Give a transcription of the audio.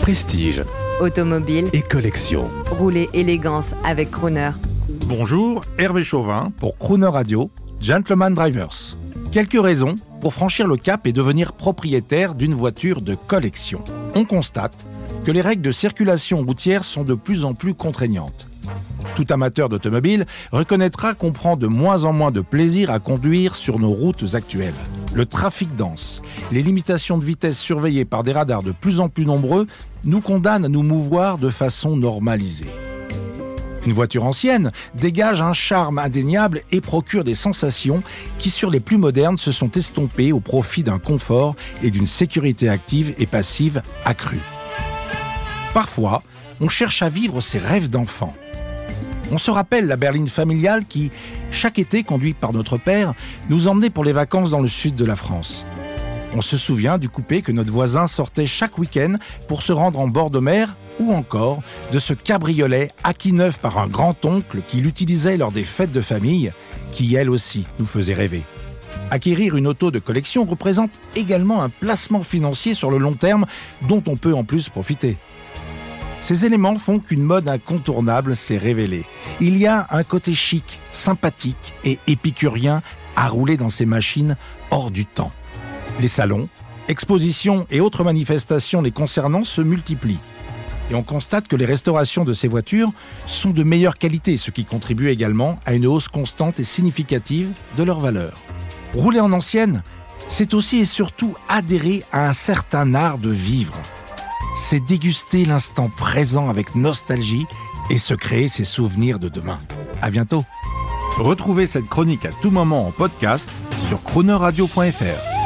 prestige, automobile et collection. Roulez élégance avec Crooner. Bonjour, Hervé Chauvin pour Crooner Radio, Gentleman Drivers. Quelques raisons pour franchir le cap et devenir propriétaire d'une voiture de collection. On constate que les règles de circulation routière sont de plus en plus contraignantes. Tout amateur d'automobile reconnaîtra qu'on prend de moins en moins de plaisir à conduire sur nos routes actuelles. Le trafic dense, les limitations de vitesse surveillées par des radars de plus en plus nombreux nous condamnent à nous mouvoir de façon normalisée. Une voiture ancienne dégage un charme indéniable et procure des sensations qui, sur les plus modernes, se sont estompées au profit d'un confort et d'une sécurité active et passive accrue. Parfois, on cherche à vivre ses rêves d'enfant. On se rappelle la berline familiale qui, chaque été conduite par notre père, nous emmenait pour les vacances dans le sud de la France. On se souvient du coupé que notre voisin sortait chaque week-end pour se rendre en bord de mer, ou encore de ce cabriolet acquis neuf par un grand-oncle qui l'utilisait lors des fêtes de famille, qui elle aussi nous faisait rêver. Acquérir une auto de collection représente également un placement financier sur le long terme dont on peut en plus profiter. Ces éléments font qu'une mode incontournable s'est révélée. Il y a un côté chic, sympathique et épicurien à rouler dans ces machines hors du temps. Les salons, expositions et autres manifestations les concernant se multiplient. Et on constate que les restaurations de ces voitures sont de meilleure qualité, ce qui contribue également à une hausse constante et significative de leur valeur. Rouler en ancienne, c'est aussi et surtout adhérer à un certain art de vivre. C'est déguster l'instant présent avec nostalgie et se créer ses souvenirs de demain. À bientôt. Retrouvez cette chronique à tout moment en podcast sur croonerradio.fr.